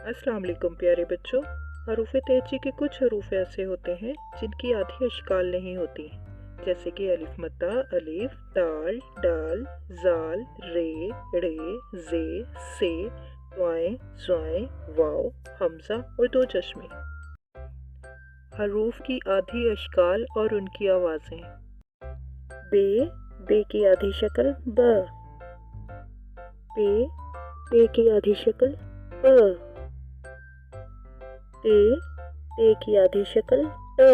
अस्सलाम वालेकुम प्यारे बच्चों। हरूफ तेहजी के कुछ हरूफ ऐसे होते हैं जिनकी आधी अशकाल नहीं होती, जैसे कि अलिफ मद्दा, अलिफ, दाल, डाल, जाल, रे, रे, जे, से, त्वाएं, ज़्वाएं, वाव, हमजा और दो चश्मे। हरूफ की आधी अशकाल और उनकी आवाज़ें। बे, बे की आधी शक्ल ब। पे, पे की आधी शक्ल प। ते की आधी शक्ल ट।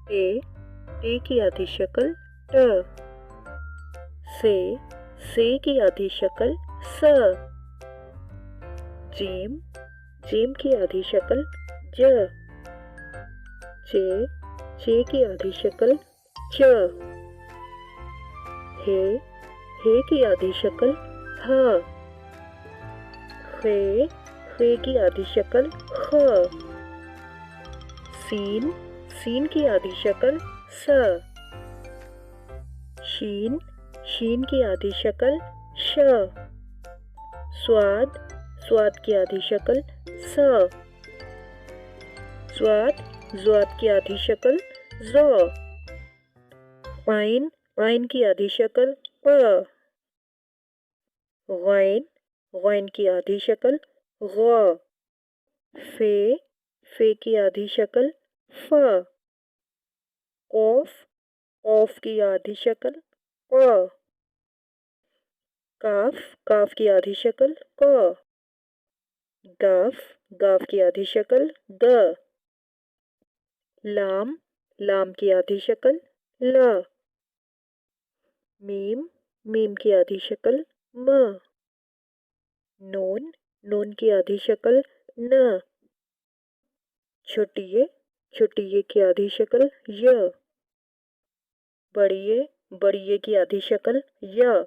टे की आधी शक्ल ट। से की आधी शक्ल स। जीम की आधी शक्ल ज। चे की आधी शक्ल च। हे की आधी शक्ल ह। खे की आधी शक्ल ख। सीन की आधी शक्ल स। शीन की आधी शक्ल श। स्वाद की आधी शक्ल स। ज़्वाद की आधी शक्ल ज़। आइन की आधी शक्ल प। गैन की आधी शक्ल ग। फे की आधी शक्ल फ। कौफ की आधी शक्ल क। काफ की आधी शक्ल क। गाफ की आधी शक्ल ग। लाम की आधी शक्ल ल। मीम की आधी शक्ल म। नून की आधी शक्ल न। छोटी की आधी शक्ल य। बड़ी की आधी शक्ल य।